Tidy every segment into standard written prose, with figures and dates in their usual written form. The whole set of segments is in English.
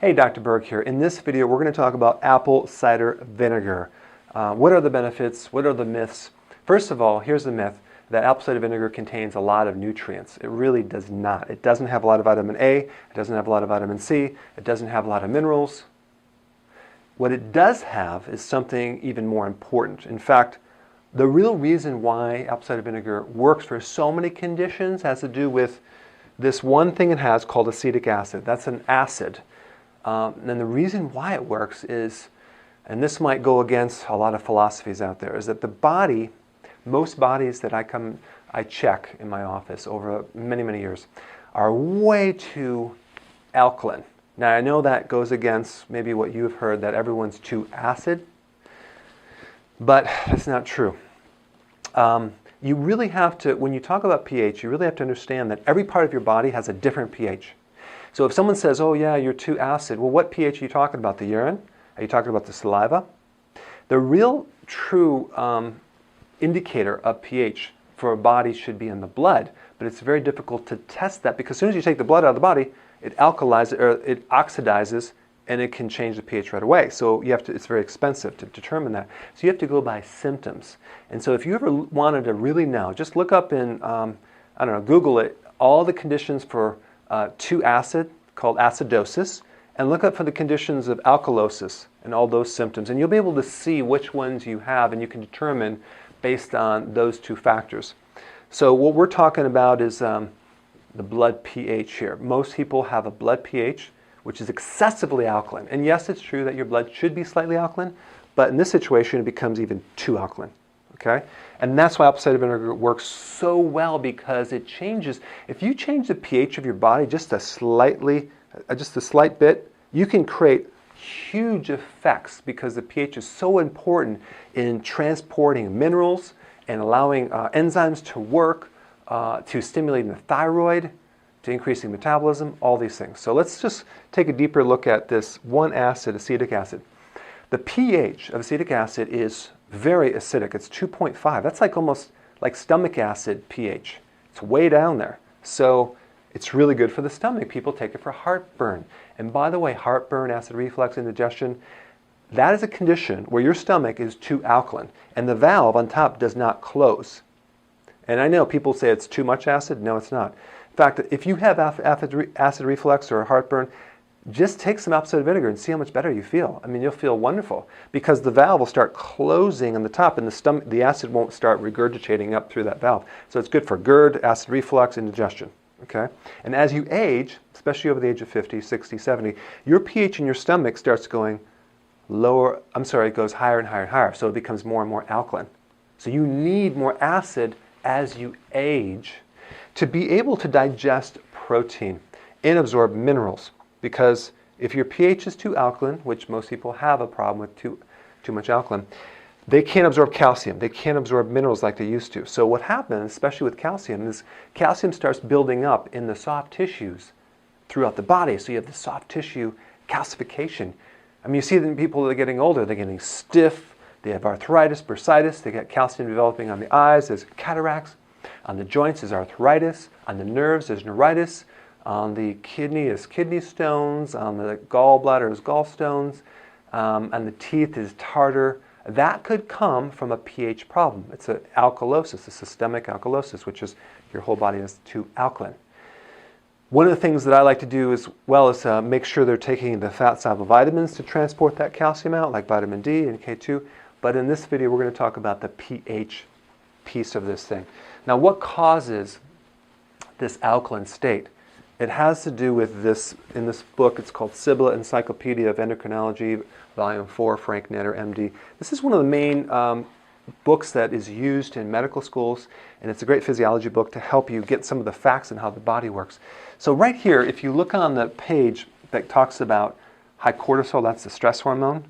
Hey, Dr. Berg here. In this video, we're going to talk about apple cider vinegar. What are the benefits? What are the myths? First of all, here's the myth that apple cider vinegar contains a lot of nutrients. It really does not. It doesn't have a lot of vitamin A. It doesn't have a lot of vitamin C. It doesn't have a lot of minerals. What it does have is something even more important. In fact, the real reason why apple cider vinegar works for so many conditions has to do with this one thing it has called acetic acid. That's an acid. And the reason why it works is, and this might go against a lot of philosophies out there, is that the body, most bodies that I check in my office over many years, are way too alkaline. Now I know that goes against maybe what you've heard, that everyone's too acid, but that's not true. You really have to, when you talk about pH, you really have to understand that every part of your body has a different pH. So if someone says, oh yeah, you're too acid, well, what pH are you talking about? The urine? Are you talking about the saliva? The real true indicator of pH for a body should be in the blood, but it's very difficult to test that because as soon as you take the blood out of the body, it alkalizes or it oxidizes and it can change the pH right away. So you have to, it's very expensive to determine that. So you have to go by symptoms. And so if you ever wanted to really know, just look up in, I don't know, Google it, all the conditions for too acid, called acidosis, and look up for the conditions of alkalosis and all those symptoms. And you'll be able to see which ones you have, and you can determine based on those two factors. So what we're talking about is the blood pH here. Most people have a blood pH which is excessively alkaline. And yes, it's true that your blood should be slightly alkaline, but in this situation it becomes even too alkaline. Okay? And that's why apple cider vinegar works so well, because it changes. If you change the pH of your body just a slight bit, you can create huge effects because the pH is so important in transporting minerals and allowing enzymes to work, to stimulating the thyroid, to increasing metabolism, all these things. So let's just take a deeper look at this one acid, acetic acid. The pH of acetic acid is very acidic. It's 2.5. That's like almost like stomach acid pH. It's way down there. So it's really good for the stomach. People take it for heartburn. And by the way, heartburn, acid reflux, indigestion, that is a condition where your stomach is too alkaline and the valve on top does not close. And I know people say it's too much acid. No, it's not. In fact, if you have acid reflux or heartburn, just take some apple cider vinegar and see how much better you feel. I mean, you'll feel wonderful because the valve will start closing on the top and the acid won't start regurgitating up through that valve. So it's good for GERD, acid reflux, indigestion. Okay? And as you age, especially over the age of 50, 60, 70, your pH in your stomach starts going lower, it goes higher and higher and higher. So it becomes more and more alkaline. So you need more acid as you age to be able to digest protein and absorb minerals. Because if your pH is too alkaline, which most people have a problem with too much alkaline, they can't absorb calcium. They can't absorb minerals like they used to. So what happens, especially with calcium, is calcium starts building up in the soft tissues throughout the body. So you have the soft tissue calcification. I mean, you see that in people that are getting older, they're getting stiff, they have arthritis, bursitis, they get calcium developing on the eyes, there's cataracts, on the joints there's arthritis, on the nerves there's neuritis, on the kidney is kidney stones, on the gallbladder is gallstones, and the teeth is tartar. That could come from a pH problem. It's an alkalosis, a systemic alkalosis, which is your whole body is too alkaline. One of the things that I like to do as well is make sure they're taking the fat-soluble vitamins to transport that calcium out, like vitamin D and K2. But in this video, we're going to talk about the pH piece of this thing. Now, what causes this alkaline state? It has to do with this, in this book, it's called Sibylla Encyclopedia of Endocrinology, Volume 4, Frank Netter, MD. This is one of the main books that is used in medical schools, and it's a great physiology book to help you get some of the facts on how the body works. So right here, if you look on the page that talks about high cortisol, that's the stress hormone,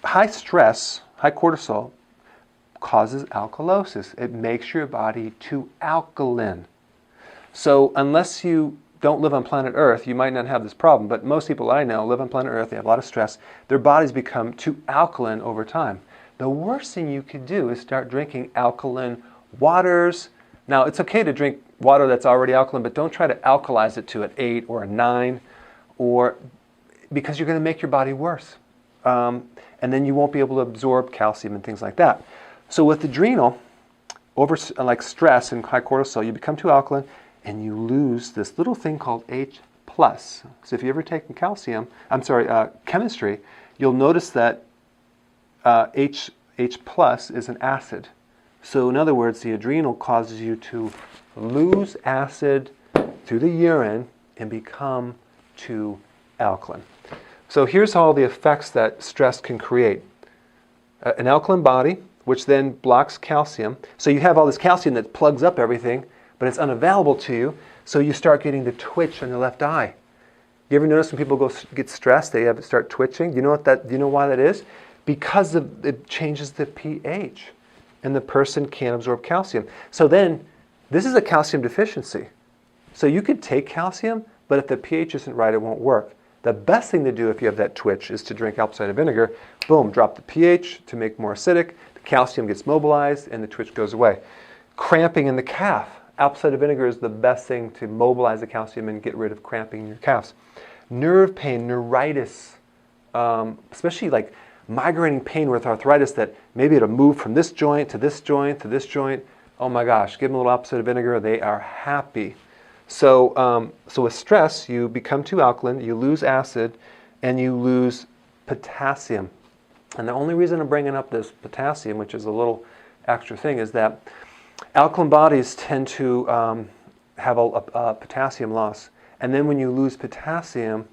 high stress, high cortisol, causes alkalosis. It makes your body too alkaline. So unless you don't live on planet Earth, you might not have this problem, but most people I know live on planet Earth, they have a lot of stress, their bodies become too alkaline over time. The worst thing you could do is start drinking alkaline waters. Now, it's okay to drink water that's already alkaline, but don't try to alkalize it to an 8 or a 9 or because you're going to make your body worse. And then you won't be able to absorb calcium and things like that. So with adrenal, like stress and high cortisol, you become too alkaline and you lose this little thing called H+. So if you ever taken chemistry, you'll notice that H+ is an acid. So in other words, the adrenal causes you to lose acid through the urine and become too alkaline. So here's all the effects that stress can create. An alkaline body, which then blocks calcium. So you have all this calcium that plugs up everything, but it's unavailable to you, so you start getting the twitch on the left eye. You ever notice when people get stressed, they start twitching? Do you know why that is? Because it changes the pH, and the person can't absorb calcium. So then, this is a calcium deficiency. So you could take calcium, but if the pH isn't right, it won't work. The best thing to do if you have that twitch is to drink apple cider vinegar. Boom, drop the pH to make more acidic. The calcium gets mobilized and the twitch goes away. Cramping in the calf. Apple cider vinegar is the best thing to mobilize the calcium and get rid of cramping in your calves. Nerve pain, neuritis, especially like migrating pain with arthritis that maybe it'll move from this joint to this joint to this joint. Oh my gosh, give them a little apple cider vinegar, they are happy. So with stress, you become too alkaline, you lose acid, and you lose potassium. And the only reason I'm bringing up this potassium, which is a little extra thing, is that alkaline bodies tend to have a potassium loss. And then when you lose potassium,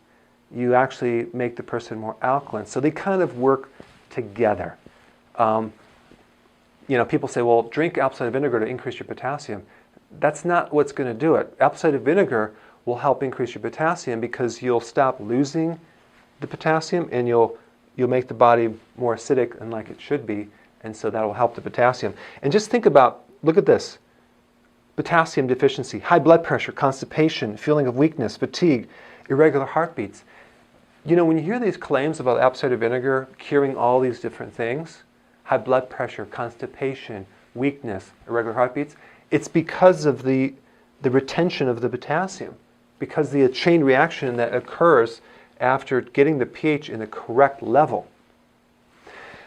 you actually make the person more alkaline. So they kind of work together. People say, well, drink apple cider vinegar to increase your potassium. That's not what's going to do it. Apple cider vinegar will help increase your potassium because you'll stop losing the potassium and you'll make the body more acidic and like it should be, and so that will help the potassium. And just think about, look at this. Potassium deficiency, high blood pressure, constipation, feeling of weakness, fatigue, irregular heartbeats. When you hear these claims about apple cider vinegar curing all these different things, high blood pressure, constipation, weakness, irregular heartbeats, it's because of the retention of the potassium, because the chain reaction that occurs after getting the pH in the correct level.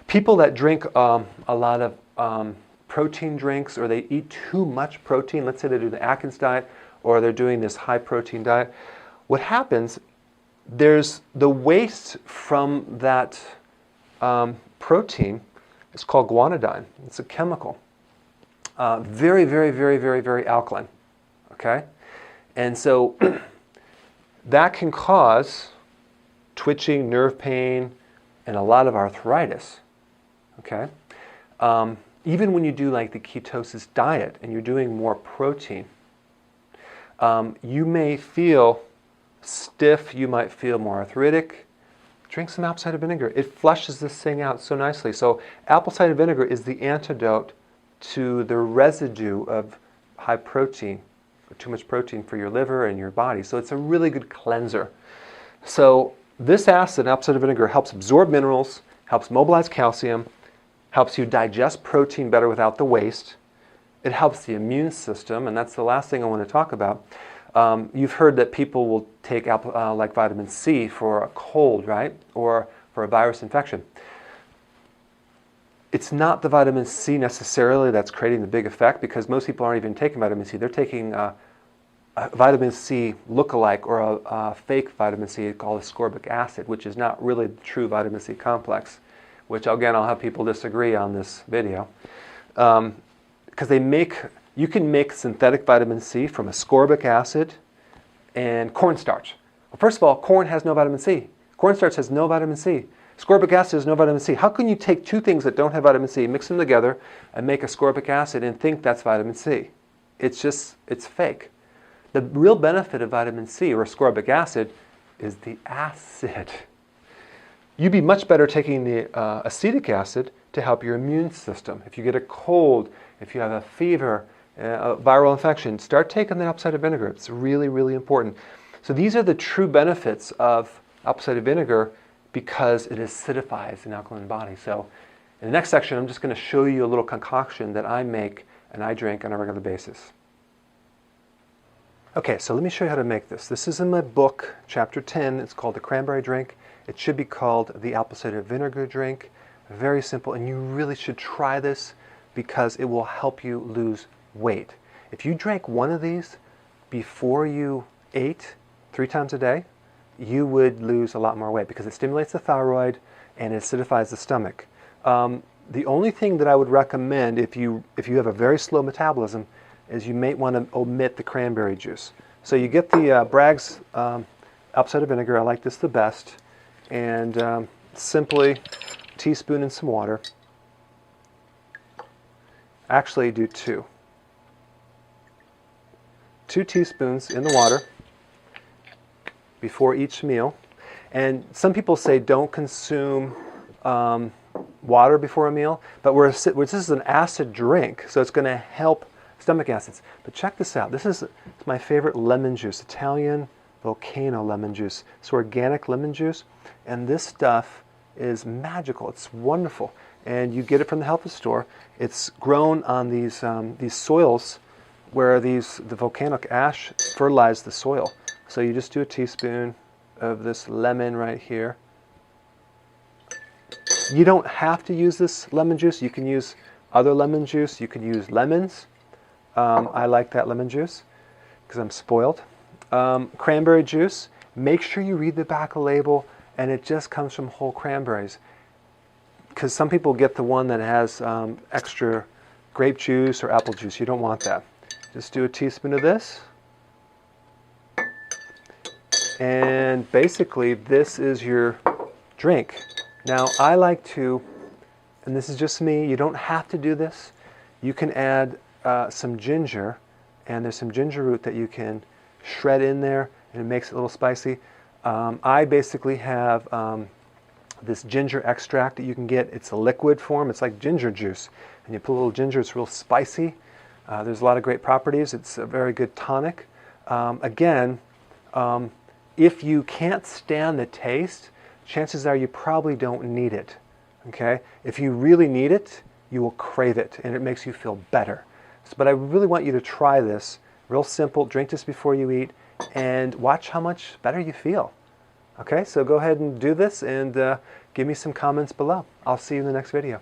People that drink a lot of protein drinks, or they eat too much protein, let's say they do the Atkins diet, or they're doing this high protein diet, what happens, there's the waste from that protein, it's called guanidine. It's a chemical. Very, very, very, very, very alkaline. Okay? And so that can cause twitching, nerve pain, and a lot of arthritis. Okay? Even when you do like the ketosis diet and you're doing more protein, you may feel stiff, you might feel more arthritic. Drink some apple cider vinegar. It flushes this thing out so nicely. So apple cider vinegar is the antidote to the residue of high protein, or too much protein for your liver and your body. So it's a really good cleanser. So this acid, apple cider vinegar, helps absorb minerals, helps mobilize calcium, helps you digest protein better without the waste. It helps the immune system, and that's the last thing I want to talk about. You've heard that people will take like vitamin C for a cold, right? Or for a virus infection. It's not the vitamin C necessarily that's creating the big effect, because most people aren't even taking vitamin C. They're taking a vitamin C look-alike, or a fake vitamin C called ascorbic acid, which is not really the true vitamin C complex, which again I'll have people disagree on this video. Because you can make synthetic vitamin C from ascorbic acid and cornstarch. Well, first of all, corn has no vitamin C. Cornstarch has no vitamin C. Ascorbic acid has no vitamin C. How can you take two things that don't have vitamin C, mix them together, and make ascorbic acid and think that's vitamin C? It's fake. The real benefit of vitamin C, or ascorbic acid, is the acid. You'd be much better taking the acetic acid to help your immune system. If you get a cold, if you have a fever, a viral infection, start taking the apple cider vinegar. It's really, really important. So these are the true benefits of apple cider vinegar, because it acidifies an alkaline body. So in the next section, I'm just going to show you a little concoction that I make and I drink on a regular basis. Okay, so let me show you how to make this. This is in my book, chapter 10. It's called the cranberry drink. It should be called the apple cider vinegar drink. Very simple, and you really should try this because it will help you lose weight. If you drank one of these before you ate 3 times a day, you would lose a lot more weight because it stimulates the thyroid and it acidifies the stomach. The only thing that I would recommend if you have a very slow metabolism is you may want to omit the cranberry juice. So you get the Bragg's apple cider vinegar. I like this the best. And simply a teaspoon in some water. Actually do 2. 2 teaspoons in the water before each meal. And some people say don't consume water before a meal, but this is an acid drink, so it's going to help stomach acids. But check this out. This is my favorite lemon juice, Italian volcano lemon juice. It's organic lemon juice, and this stuff is magical. It's wonderful, and you get it from the health food store. It's grown on these soils where the volcanic ash fertilized the soil. So you just do a teaspoon of this lemon right here. You don't have to use this lemon juice. You can use other lemon juice. You can use lemons. I like that lemon juice because I'm spoiled. Cranberry juice. Make sure you read the back of the label, and it just comes from whole cranberries. Because some people get the one that has extra grape juice or apple juice. You don't want that. Just do a teaspoon of this. And basically, this is your drink. Now, I like to, and this is just me, you don't have to do this. You can add some ginger, and there's some ginger root that you can shred in there, and it makes it a little spicy. I basically have this ginger extract that you can get. It's a liquid form. It's like ginger juice. And you put a little ginger, it's real spicy. There's a lot of great properties. It's a very good tonic. Again, if you can't stand the taste, chances are you probably don't need it. Okay? If you really need it, you will crave it, and it makes you feel better. But I really want you to try this. Real simple. Drink this before you eat, and watch how much better you feel. Okay? So go ahead and do this, and give me some comments below. I'll see you in the next video.